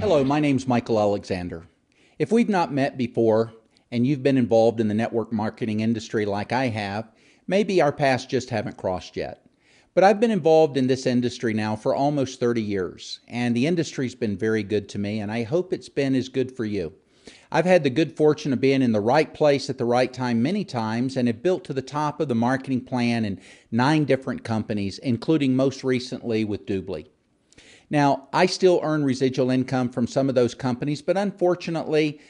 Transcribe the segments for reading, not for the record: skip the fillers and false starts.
Hello, my name's Michael Alexander. If we've not met before and you've been involved in the network marketing industry like I have, maybe our paths just haven't crossed yet. But I've been involved in this industry now for almost 30 years, and the industry's been very good to me, and I hope it's been as good for you. I've had the good fortune of being in the right place at the right time many times and have built to the top of the marketing plan in 9 different companies, including most recently with DubLi. Now, I still earn residual income from some of those companies, but unfortunately,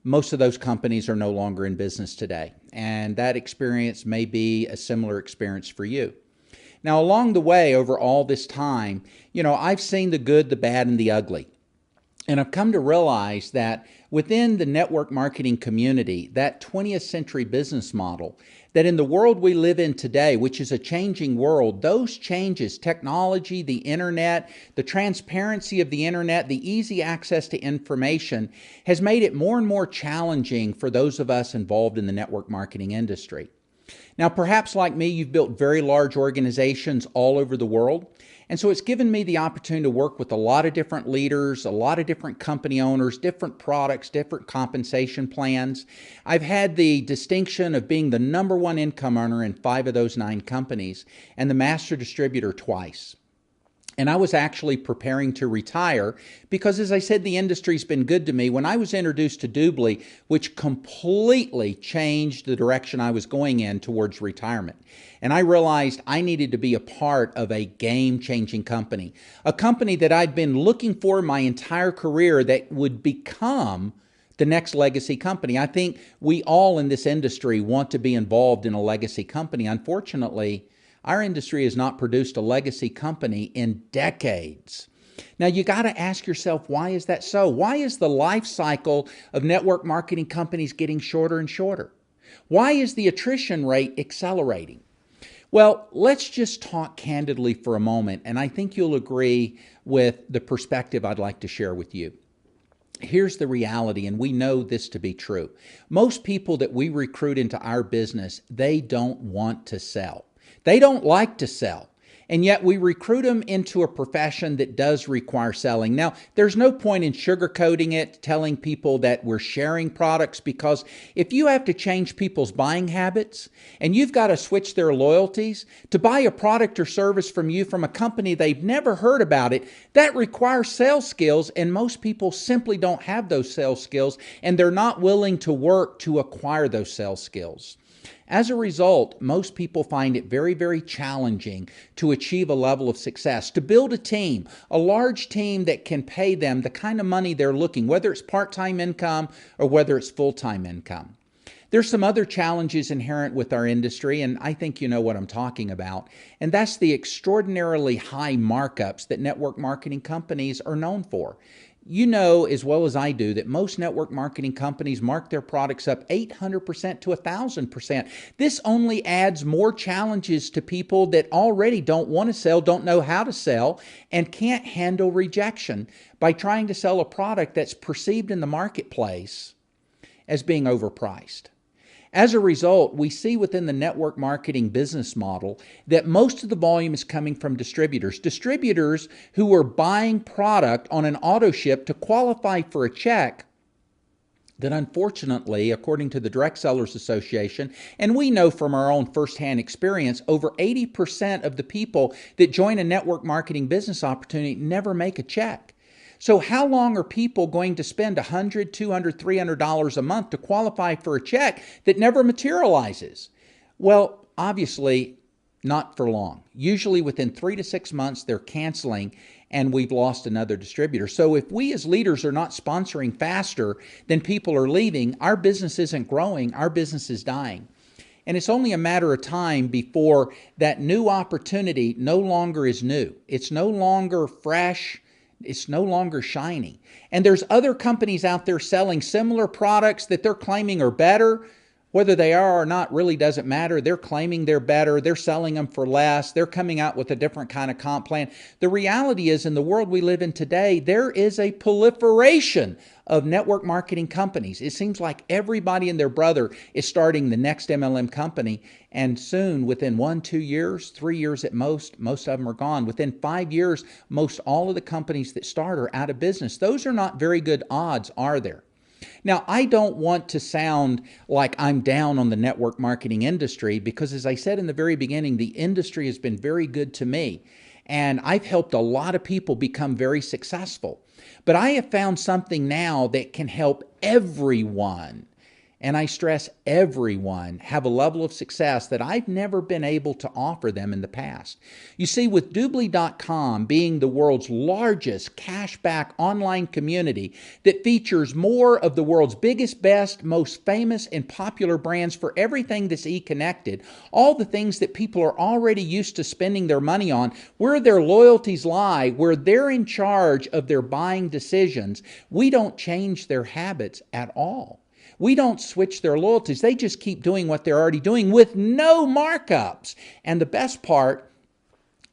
most of those companies are no longer in business today, and that experience may be a similar experience for you. Now, along the way, over all this time, I've seen the good, the bad, and the ugly. And I've come to realize that within the network marketing community, that 20th century business model, that in the world we live in today, which is a changing world, those changes, technology, the internet, the transparency of the internet, the easy access to information has made it more and more challenging for those of us involved in the network marketing industry. Now, perhaps like me, you've built very large organizations all over the world. And so it's given me the opportunity to work with a lot of different leaders, a lot of different company owners, different products, different compensation plans. I've had the distinction of being the #1 income earner in 5 of those 9 companies and the master distributor twice. And I was actually preparing to retire because, as I said, the industry's been good to me. When I was introduced to DubLi, which completely changed the direction I was going in towards retirement, and I realized I needed to be a part of a game-changing company, a company that I'd been looking for my entire career that would become the next legacy company. I think we all in this industry want to be involved in a legacy company. Unfortunately, our industry has not produced a legacy company in decades. Now, you got to ask yourself, why is that so? Why is the life cycle of network marketing companies getting shorter and shorter? Why is the attrition rate accelerating? Well, let's just talk candidly for a moment, and I think you'll agree with the perspective I'd like to share with you. Here's the reality, and we know this to be true. Most people that we recruit into our business, they don't want to sell. They don't like to sell, and yet we recruit them into a profession that does require selling. Now, there's no point in sugarcoating it, telling people that we're sharing products, because if you have to change people's buying habits and you've got to switch their loyalties to buy a product or service from you from a company they've never heard about it, that requires sales skills, and most people simply don't have those sales skills, and they're not willing to work to acquire those sales skills. As a result, most people find it very, very challenging to achieve a level of success, to build a team, a large team that can pay them the kind of money they're looking, whether it's part-time income or whether it's full-time income. There's some other challenges inherent with our industry, and I think you know what I'm talking about, and that's the extraordinarily high markups that network marketing companies are known for. You know as well as I do that most network marketing companies mark their products up 800% to 1,000%. This only adds more challenges to people that already don't want to sell, don't know how to sell, and can't handle rejection by trying to sell a product that's perceived in the marketplace as being overpriced. As a result, we see within the network marketing business model that most of the volume is coming from distributors who are buying product on an auto ship to qualify for a check that, unfortunately, according to the Direct Sellers Association, and we know from our own firsthand experience, over 80% of the people that join a network marketing business opportunity never make a check. So how long are people going to spend $100, $200, $300 a month to qualify for a check that never materializes? Well, obviously not for long. Usually within 3 to 6 months, they're canceling and we've lost another distributor. So if we as leaders are not sponsoring faster than people are leaving, our business isn't growing, our business is dying. And it's only a matter of time before that new opportunity no longer is new. It's no longer fresh. It's no longer shiny. And there's other companies out there selling similar products that they're claiming are better, Whether they are or not really doesn't matter. They're claiming they're better. They're selling them for less. They're coming out with a different kind of comp plan. The reality is, in the world we live in today, there is a proliferation of network marketing companies. It seems like everybody and their brother is starting the next MLM company, and soon, within 1, 2 years, 3 years at most of them are gone. Within 5 years, most all of the companies that start are out of business. Those are not very good odds, are there? Now, I don't want to sound like I'm down on the network marketing industry because, as I said in the very beginning, the industry has been very good to me. And I've helped a lot of people become very successful. But I have found something now that can help everyone, and I stress everyone, have a level of success that I've never been able to offer them in the past. You see, with DubLi.com being the world's largest cashback online community that features more of the world's biggest, best, most famous and popular brands for everything that's e-connected, all the things that people are already used to spending their money on, where their loyalties lie, where they're in charge of their buying decisions, we don't change their habits at all. We don't switch their loyalties. They just keep doing what they're already doing with no markups. And the best part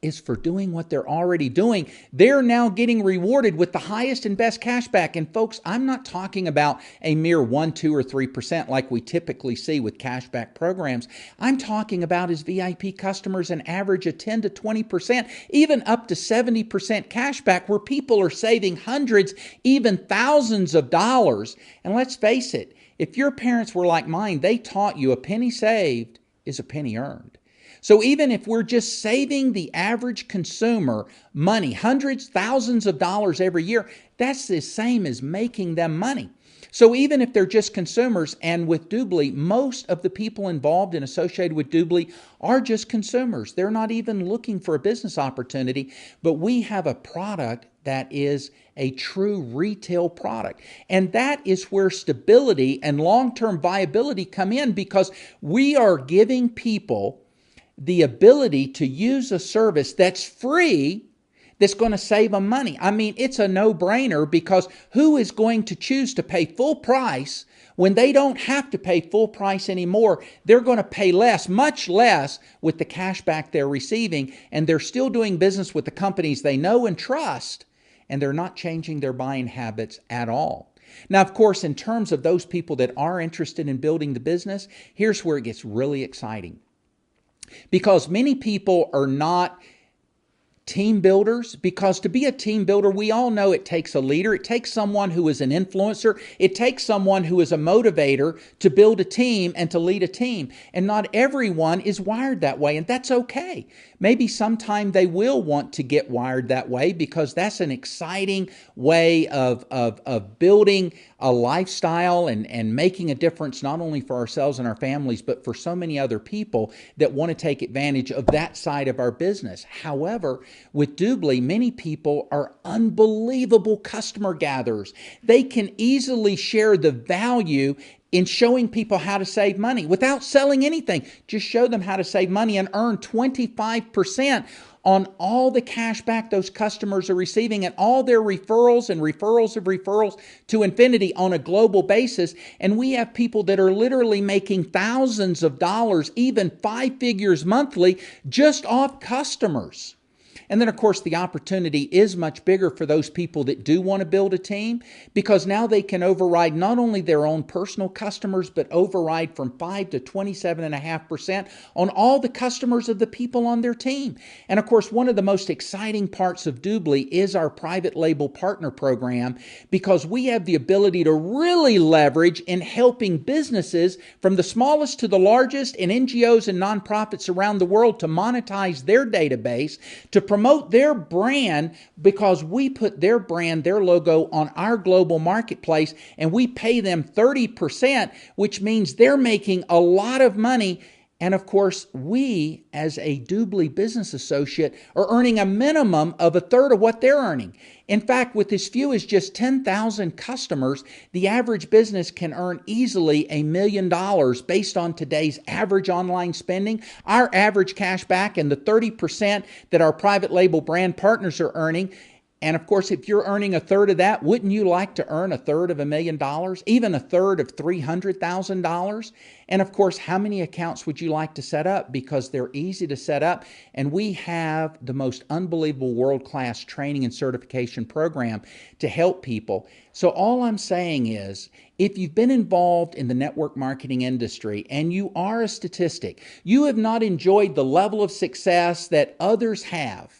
is, for doing what they're already doing, they're now getting rewarded with the highest and best cashback. And folks, I'm not talking about a mere 1, 2, or 3% like we typically see with cashback programs. I'm talking about, as VIP customers, an average of 10 to 20%, even up to 70% cashback, where people are saving hundreds, even thousands of dollars. And let's face it, if your parents were like mine, they taught you a penny saved is a penny earned. So even if we're just saving the average consumer money, hundreds, thousands of dollars every year, that's the same as making them money. So even if they're just consumers, and with DubLi, most of the people involved and associated with DubLi are just consumers. They're not even looking for a business opportunity, but we have a product that is a true retail product. And that is where stability and long-term viability come in, because we are giving people the ability to use a service that's free, that's going to save them money. I mean, it's a no-brainer, because who is going to choose to pay full price when they don't have to pay full price anymore? They're going to pay less, much less, with the cashback they're receiving, and they're still doing business with the companies they know and trust, and they're not changing their buying habits at all. Now, of course, in terms of those people that are interested in building the business, here's where it gets really exciting. Because many people are not team builders, because to be a team builder, we all know it takes a leader. It takes someone who is an influencer. It takes someone who is a motivator to build a team and to lead a team. And not everyone is wired that way, and that's okay. Maybe sometime they will want to get wired that way, because that's an exciting way of building a lifestyle and making a difference, not only for ourselves and our families, but for so many other people that want to take advantage of that side of our business. However, with DubLi, many people are unbelievable customer gatherers. They can easily share the value in showing people how to save money without selling anything. Just show them how to save money and earn 25% on all the cash back those customers are receiving, and all their referrals and referrals of referrals to infinity on a global basis. And we have people that are literally making thousands of dollars, even 5 figures monthly, just off customers. And then, of course, the opportunity is much bigger for those people that do want to build a team, because now they can override not only their own personal customers, but override from 5 to 27.5% on all the customers of the people on their team. And of course, one of the most exciting parts of DubLi is our private label partner program, because we have the ability to really leverage in helping businesses from the smallest to the largest, and NGOs and nonprofits around the world, to monetize their database, to promote their brand, because we put their brand, their logo on our global marketplace, and we pay them 30%, which means they're making a lot of money. And of course, we, as a DubLi business associate, are earning a minimum of a third of what they're earning. In fact, with as few as just 10,000 customers, the average business can earn easily $1 million based on today's average online spending, our average cash back, and the 30% that our private label brand partners are earning. And of course, if you're earning a third of that, wouldn't you like to earn a third of $1,000,000, even a third of $300,000? And of course, how many accounts would you like to set up? Because they're easy to set up, and we have the most unbelievable world-class training and certification program to help people. So all I'm saying is, if you've been involved in the network marketing industry and you are a statistic, you have not enjoyed the level of success that others have,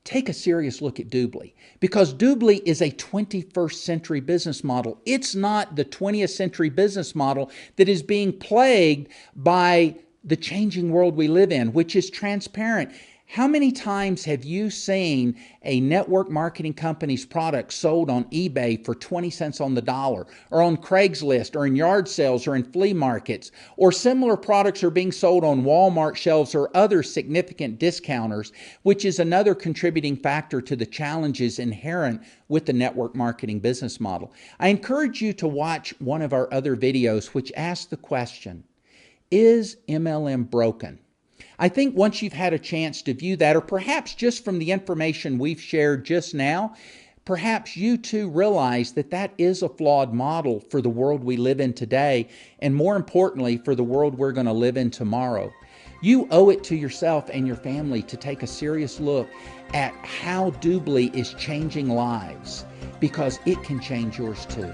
take a serious look at DubLi, because DubLi is a 21st century business model. It's not the 20th century business model that is being plagued by the changing world we live in, which is transparent. How many times have you seen a network marketing company's product sold on eBay for 20 cents on the dollar, or on Craigslist, or in yard sales, or in flea markets, or similar products are being sold on Walmart shelves or other significant discounters, which is another contributing factor to the challenges inherent with the network marketing business model? I encourage you to watch one of our other videos which asks the question, is MLM broken? I think once you've had a chance to view that, or perhaps just from the information we've shared just now, perhaps you too realize that that is a flawed model for the world we live in today, and more importantly, for the world we're going to live in tomorrow. You owe it to yourself and your family to take a serious look at how DubLi is changing lives, because it can change yours too.